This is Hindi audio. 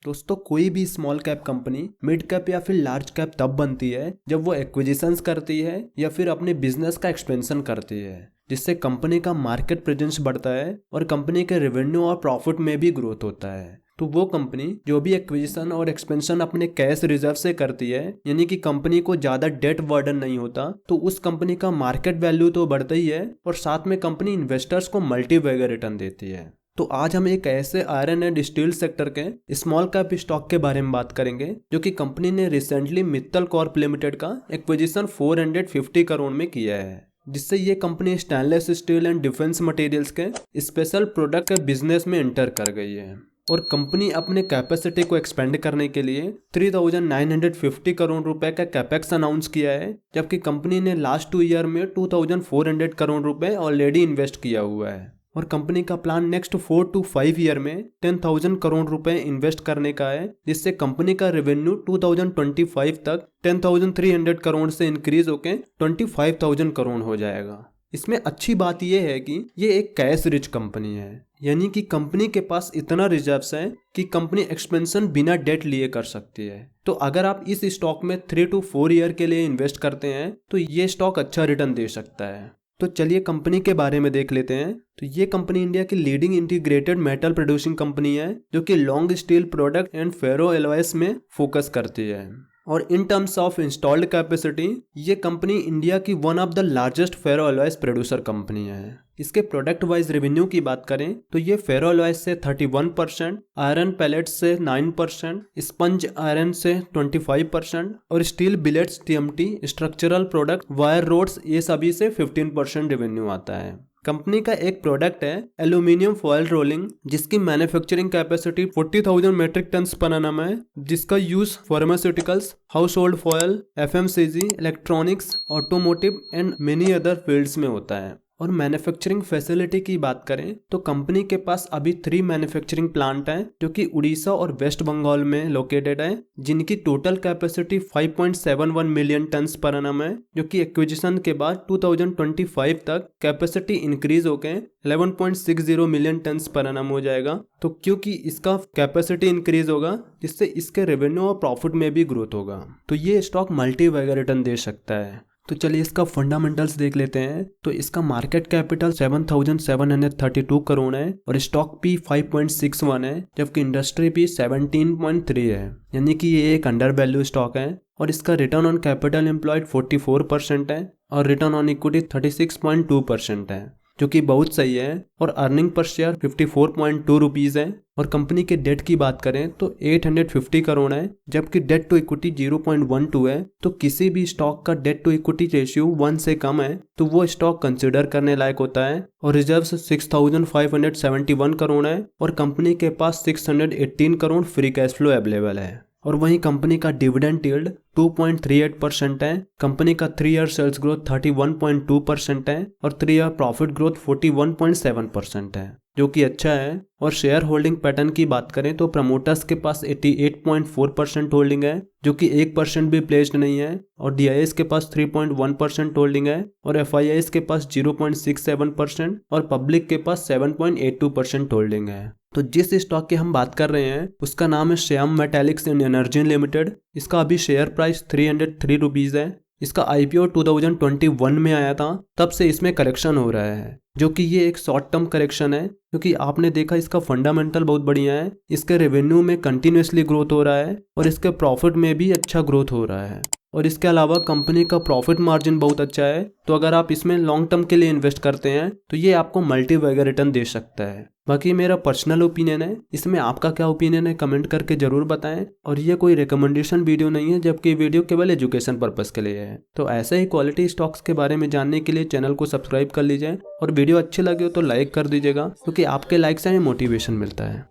दोस्तों कोई भी small cap company mid cap या फिर लार्ज कैप तब बनती है जब वो एक्विजिशंस करती है या फिर अपने बिजनेस का एक्सपेंशन करती है, जिससे कंपनी का मार्केट प्रेजेंस बढ़ता है और कंपनी के रेवेन्यू और प्रॉफिट में भी ग्रोथ होता है। तो वो कंपनी जो भी एक्विजिशन और एक्सपेंशन अपने कैश रिजर्व से करती है, यानी कि कंपनी को ज्यादा डेट बर्डन नहीं होता, तो उस कंपनी का मार्केट वैल्यू तो बढ़ता ही है और साथ में कंपनी इन्वेस्टर्स को मल्टीबैगर रिटर्न देती है। तो आज हम एक ऐसे आयरन एंड स्टील सेक्टर के स्मॉल कैप स्टॉक के बारे में बात करेंगे जो कि कंपनी ने रिसेंटली मित्तल कॉर्प लिमिटेड का एक्विजिशन 450 करोड़ में किया है, जिससे ये company stainless steel and defence materials के स्पेशल प्रोडक्ट के बिजनेस में एंटर कर गई है। और कंपनी अपने कैपेसिटी को एक्सपेंड करने के लिए 3950 करोड़ रुपए का कैपेक्स अनाउंस किया है, जबकि कंपनी ने लास्ट 2 ईयर में 2400 करोड़ रुपए ऑलरेडी इन्वेस्ट किया हुआ है। और कंपनी का प्लान नेक्स्ट 4 to 5 ईयर में 10,000 करोड़ रुपए इन्वेस्ट करने का है, जिससे कंपनी का रेवेन्यू 2025 तक 10,300 करोड़ से इंक्रीज होकर 25,000 करोड़ हो जाएगा। इसमें अच्छी बात यह है कि ये एक कैश रिच कंपनी है, यानी कि कंपनी के पास इतना रिजर्व्स है कि कंपनी एक्सपेंशन बिना डेट लिए कर सकती है। तो अगर आप इस स्टॉक में 3 to 4 ईयर के लिए इन्वेस्ट करते हैं तो ये स्टॉक अच्छा रिटर्न दे सकता है। तो चलिए कंपनी के बारे में देख लेते हैं। तो ये कंपनी इंडिया की leading integrated metal producing company है जो कि long steel product and ferro alloys में फोकस करती है। और in terms of installed capacity ये कंपनी इंडिया की one of the largest ferro alloys producer company है। इसके प्रोडक्ट वाइज रेवेन्यू की बात करें तो ये फेरो एलॉयस से 31%, आयरन पैलेट्स से 9%, स्पंज आयरन से 25% और steel billets TMT, structural product, wire rods, ये सभी से 15% रेवेन्यू आता है। कंपनी का एक प्रोडक्ट है एल्यूमिनियम फॉयल रोलिंग, जिसकी manufacturing capacity 40,000 metric tons per annum है, जिसका use pharmaceuticals, household foil, FMCG, electronics, automotive and many other fields में होता है। और मैन्युफैक्चरिंग फैसिलिटी की बात करें तो कंपनी के पास अभी 3 मैन्युफैक्चरिंग प्लांट हैं जो कि उड़ीसा और वेस्ट बंगाल में लोकेटेड है, जिनकी total capacity 5.71 million turns per annum है, जो कि एक्विजिशन के बाद 2025 तक कैपेसिटी इंक्रीज होकर 11.60 मिलियन टन्स पर एनम हो जाएगा। तो क्योंकि इसका कैपेसिटी इंक्रीज होगा जिससे इसके रेवेन्यू और प्रॉफिट में भी ग्रोथ होगा, तो ये स्टॉक मल्टी बैगर रिटर्न दे सकता है। तो चलिए इसका फंडामेंटल्स देख लेते हैं। तो इसका मार्केट कैपिटल 7,732 करोड़ है और स्टॉक पी 5.61 है, जबकि इंडस्ट्री पी 17.3 है, यानी कि ये एक अंडर वैल्यू स्टॉक है। और इसका रिटर्न ऑन कैपिटल एम्प्लॉयड 44% है और रिटर्न ऑन इक्विटी 36.2% है, जो कि बहुत सही है। और अर्निंग पर शेयर 54.2 रुपीज़ है। और कंपनी के डेट की बात करें तो 850 करोड़ है, जबकि डेट टू इक्विटी 0.12 है। तो किसी भी स्टॉक का डेट टू इक्विटी रेशियो 1 से कम है तो वो स्टॉक कंसिडर करने लायक होता है। और रिजर्व्स 6,571 करोड़ है और कंपनी के पास 618 crore free cash flow available है। और वहीं कंपनी का डिविडेंड यील्ड 2.38% है। कंपनी का 3 ईयर सेल्स ग्रोथ 31.2% है और 3 ईयर प्रॉफिट ग्रोथ 41.7% है, जो कि अच्छा है। और शेयर होल्डिंग पैटर्न की बात करें तो प्रमोटर्स के पास 88.4% होल्डिंग है, जो कि 1% भी प्लेस्ड नहीं है। और डीआईएस के पास 3.1% होल्डिंग है और एफआईआईस के पास 0.67% और पब्लिक के पास 7.82% होल्डिंग है। तो जिस स्टॉक की हम बात कर रहे हैं उसका नाम है Shyam metallics and energy limited. इसका अभी शेयर प्राइस 303 रुपीज़ है। इसका आईपीओ 2021 में आया था, तब से इसमें करेक्शन हो रहा है, जो कि ये एक शॉर्ट टर्म करेक्शन है, क्योंकि आपने देखा इसका फंडामेंटल बहुत बढ़िया है। इसके रेवेन्यू में कंटिन्यूसली ग्रोथ हो रहा है और इसके प्रॉफिट में भी अच्छा ग्रोथ हो रहा है। और इसके अलावा कंपनी का प्रॉफिट मार्जिन बहुत अच्छा है। तो अगर आप इसमें लॉन्ग टर्म के लिए इन्वेस्ट करते हैं तो ये आपको मल्टी बैगर रिटर्न दे सकता है। बाकी मेरा पर्सनल ओपिनियन है, इसमें आपका क्या ओपिनियन है कमेंट करके जरूर बताएं। और ये कोई रिकमेंडेशन वीडियो नहीं है, जबकि वीडियो केवल एजुकेशन पर्पस के लिए है। तो ऐसे ही क्वालिटी स्टॉक्स के बारे में जानने के लिए चैनल को सब्सक्राइब कर लीजिए और वीडियो अच्छी लगे हो तो लाइक कर दीजिएगा, क्योंकि आपके लाइक से हमें मोटिवेशन मिलता है।